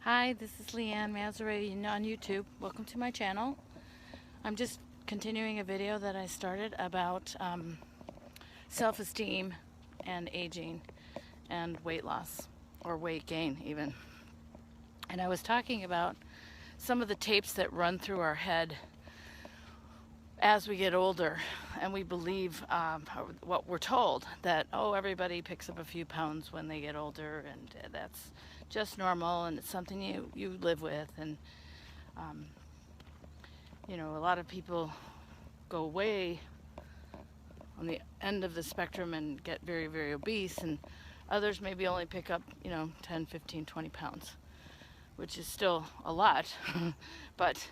Hi, this is Leanne Mazzarelli on YouTube. Welcome to my channel. I'm just continuing a video that I started about self-esteem and aging and weight loss, or weight gain even. And I was talking about some of the tapes that run through our head as we get older, and we believe what we're told, that, oh, everybody picks up a few pounds when they get older, and that's just normal, and it's something you live with. And a lot of people go way on the end of the spectrum and get very, very obese, and others maybe only pick up 10, 15, 20 pounds, which is still a lot, but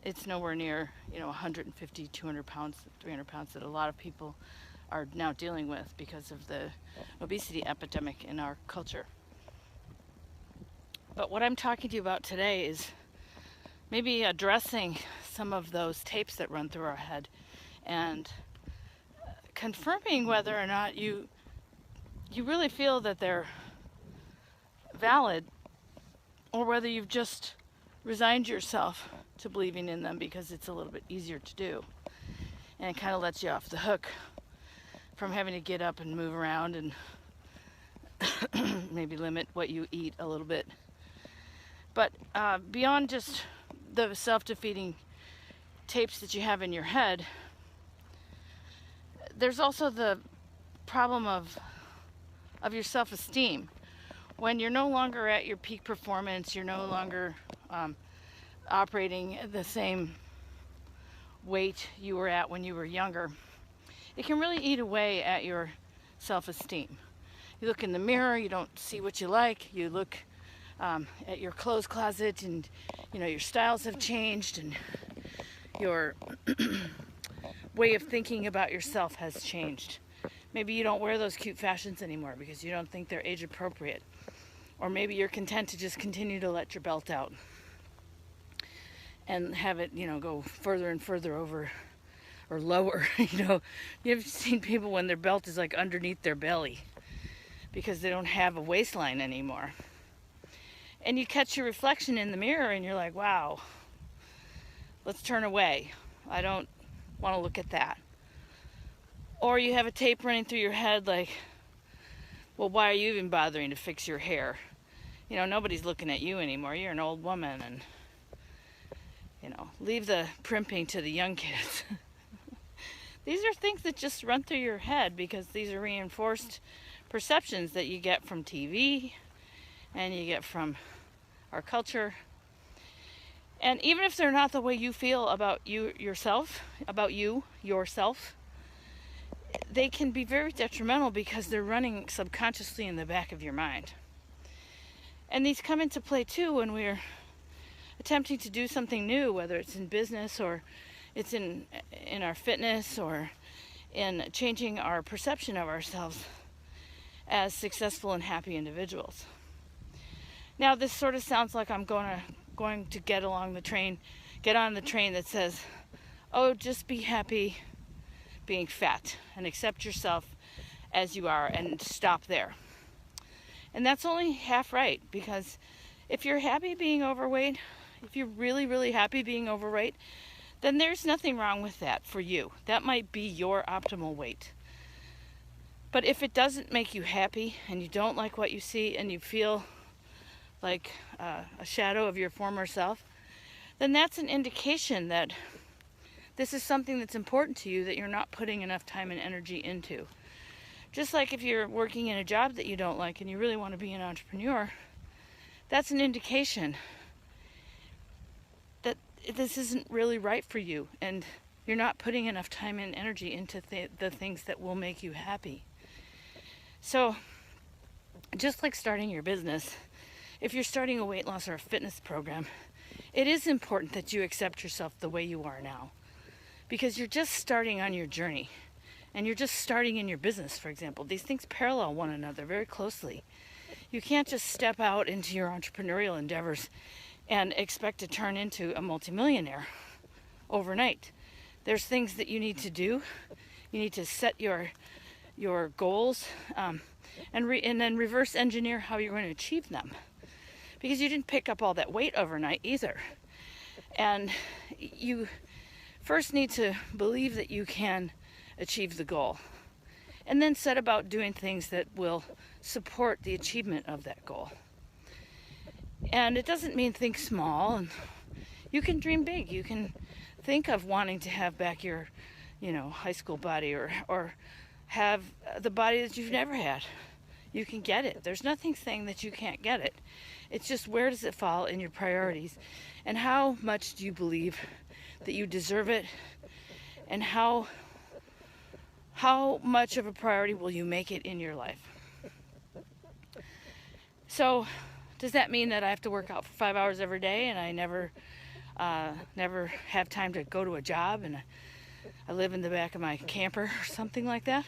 it's nowhere near 150, 200 pounds, 300 pounds that a lot of people are now dealing with because of the obesity epidemic in our culture. But what I'm talking to you about today is maybe addressing some of those tapes that run through our head and confirming whether or not you really feel that they're valid, or whether you've just resigned yourself to believing in them because it's a little bit easier to do, and it kind of lets you off the hook from having to get up and move around and maybe limit what you eat a little bit. But beyond just the self-defeating tapes that you have in your head, there's also the problem of your self-esteem. When you're no longer at your peak performance, you're no longer operating at the same weight you were at when you were younger, it can really eat away at your self-esteem. You look in the mirror, you don't see what you like. You look at your clothes closet, and your styles have changed, and your way of thinking about yourself has changed. Maybe you don't wear those cute fashions anymore because you don't think they're age appropriate. Or maybe you're content to just continue to let your belt out and have it, go further and further over or lower. You've seen people when their belt is like underneath their belly because they don't have a waistline anymore. And you catch your reflection in the mirror and you're like, wow, let's turn away. I don't want to look at that. Or you have a tape running through your head like, well, why are you even bothering to fix your hair? Nobody's looking at you anymore. You're an old woman, and leave the primping to the young kids. These are things that just run through your head because these are reinforced perceptions that you get from TV and you get from our culture. And even if they're not the way you feel about yourself, they can be very detrimental because they're running subconsciously in the back of your mind. And these come into play too when we're attempting to do something new, whether it's in business or it's in our fitness or in changing our perception of ourselves as successful and happy individuals. Now, this sort of sounds like I'm going to get on the train that says, oh, just be happy being fat and accept yourself as you are and stop there. And that's only half right, because if you're happy being overweight, if you're really, really happy being overweight, then there's nothing wrong with that for you. That might be your optimal weight. But if it doesn't make you happy and you don't like what you see and you feel like a shadow of your former self, then that's an indication that this is something that's important to you that you're not putting enough time and energy into. Just like if you're working in a job that you don't like and you really want to be an entrepreneur, that's an indication that this isn't really right for you and you're not putting enough time and energy into the things that will make you happy. So, just like starting your business, if you're starting a weight loss or a fitness program, it is important that you accept yourself the way you are now, because you're just starting on your journey. And you're just starting in your business, for example. These things parallel one another very closely. You can't just step out into your entrepreneurial endeavors and expect to turn into a multimillionaire overnight. There's things that you need to do. You need to set your goals and then reverse engineer how you're going to achieve them. because you didn't pick up all that weight overnight either. And you first need to believe that you can achieve the goal, and then set about doing things that will support the achievement of that goal. And it doesn't mean think small, and you can dream big. You can think of wanting to have back your, high school body, or have the body that you've never had. You can get it. There's nothing saying that you can't get it. It's just, where does it fall in your priorities, and how much do you believe that you deserve it, and how much of a priority will you make it in your life? So does that mean that I have to work out for 5 hours every day, and I never have time to go to a job, and I live in the back of my camper or something like that,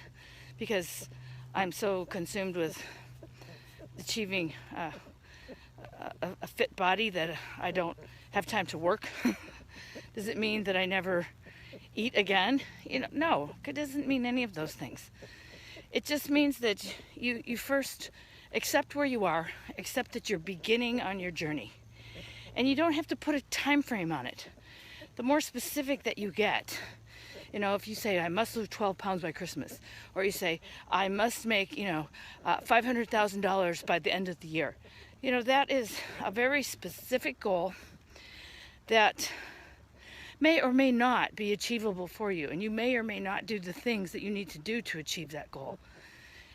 because I'm so consumed with achieving a fit body that I don't have time to work? Does it mean that I never eat again? No, it doesn't mean any of those things. It just means that you first accept where you are, accept that you're beginning on your journey. And you don't have to put a time frame on it. The more specific that you get, if you say, I must lose 12 pounds by Christmas, or you say, I must make, $500,000 by the end of the year. That is a very specific goal that may or may not be achievable for you, and you may or may not do the things that you need to do to achieve that goal.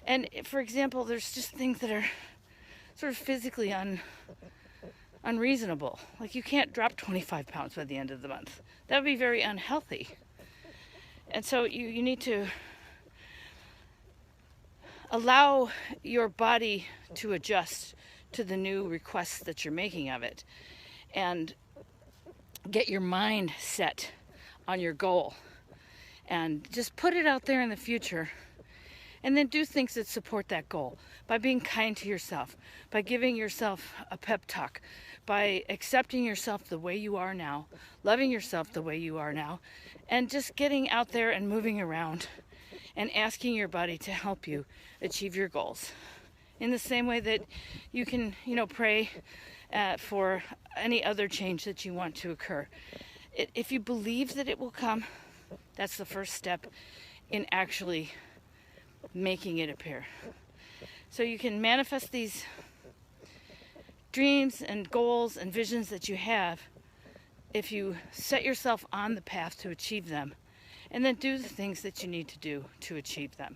And for example, there's just things that are sort of physically unreasonable. Like, you can't drop 25 pounds by the end of the month. That would be very unhealthy. And so you need to allow your body to adjust to the new requests that you're making of it, and get your mind set on your goal, and just put it out there in the future, and then do things that support that goal by being kind to yourself, by giving yourself a pep talk, by accepting yourself the way you are now, loving yourself the way you are now, and just getting out there and moving around and asking your body to help you achieve your goals. In the same way that you can, pray for any other change that you want to occur. If you believe that it will come, that's the first step in actually making it appear. So you can manifest these dreams and goals and visions that you have if you set yourself on the path to achieve them, and then do the things that you need to do to achieve them.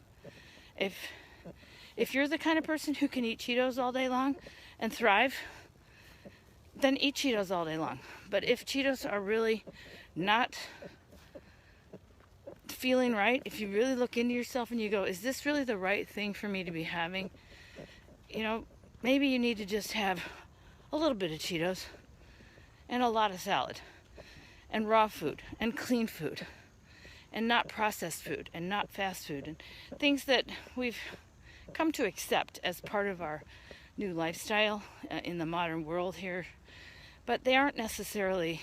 If you're the kind of person who can eat Cheetos all day long and thrive, then eat Cheetos all day long. But if Cheetos are really not feeling right, if you really look into yourself and you go, is this really the right thing for me to be having? Maybe you need to just have a little bit of Cheetos and a lot of salad and raw food and clean food and not processed food and not fast food, and things that we've come to accept as part of our new lifestyle in the modern world here. But they aren't necessarily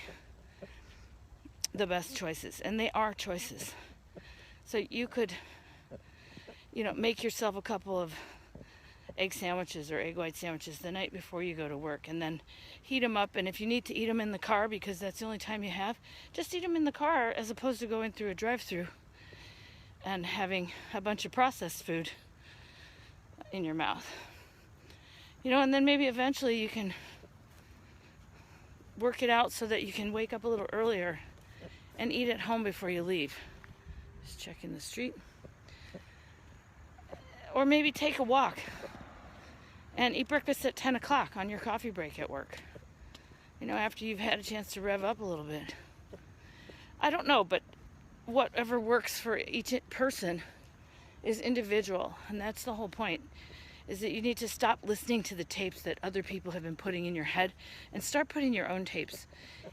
the best choices, and they are choices. So you could, make yourself a couple of egg sandwiches or egg white sandwiches the night before you go to work, and then heat them up. And if you need to eat them in the car because that's the only time you have, just eat them in the car, as opposed to going through a drive-through and having a bunch of processed food in your mouth. And then maybe eventually you can work it out so that you can wake up a little earlier and eat at home before you leave. Just checking the street. Or maybe take a walk and eat breakfast at 10 o'clock on your coffee break at work. After you've had a chance to rev up a little bit. I don't know, but whatever works for each person is individual. And that's the whole point, is that you need to stop listening to the tapes that other people have been putting in your head and start putting your own tapes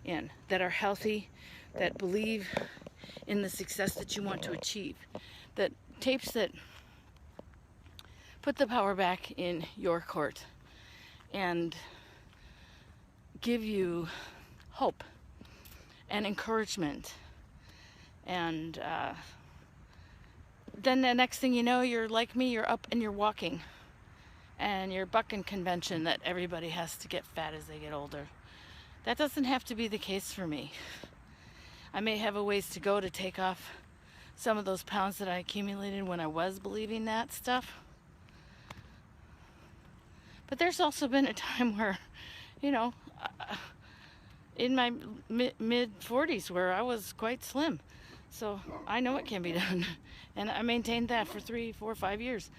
in that are healthy, that believe in the success that you want to achieve. That tapes that put the power back in your court and give you hope and encouragement. And then the next thing you know, you're like me, you're up and you're walking. and your bucking convention that everybody has to get fat as they get older. That doesn't have to be the case for me. I may have a ways to go to take off some of those pounds that I accumulated when I was believing that stuff. But there's also been a time where, you know, in my mid 40s where I was quite slim. So I know it can be done. And I maintained that for 3, 4, 5 years.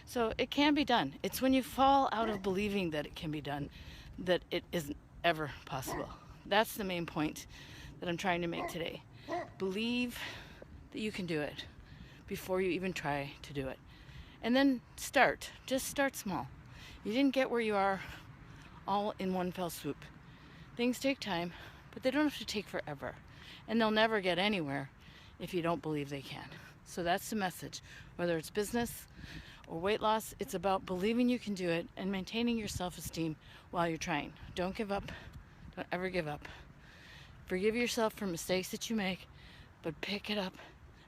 So it can be done. It's when you fall out of believing that it can be done that it isn't ever possible. That's the main point that I'm trying to make today. Believe that you can do it before you even try to do it. And then start. Just start small. You didn't get where you are all in one fell swoop. Things take time, but they don't have to take forever. And they'll never get anywhere if you don't believe they can. So that's the message. Whether it's business or weight loss, it's about believing you can do it and maintaining your self-esteem while you're trying. Don't give up. Don't ever give up. Forgive yourself for mistakes that you make, but pick it up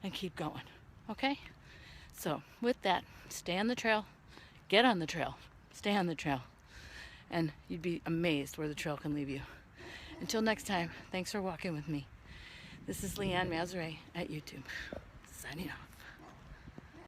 and keep going. Okay? So with that, stay on the trail, get on the trail, stay on the trail, and you'd be amazed where the trail can leave you. Until next time, thanks for walking with me. This is Leanne Mazuret at YouTube, signing off.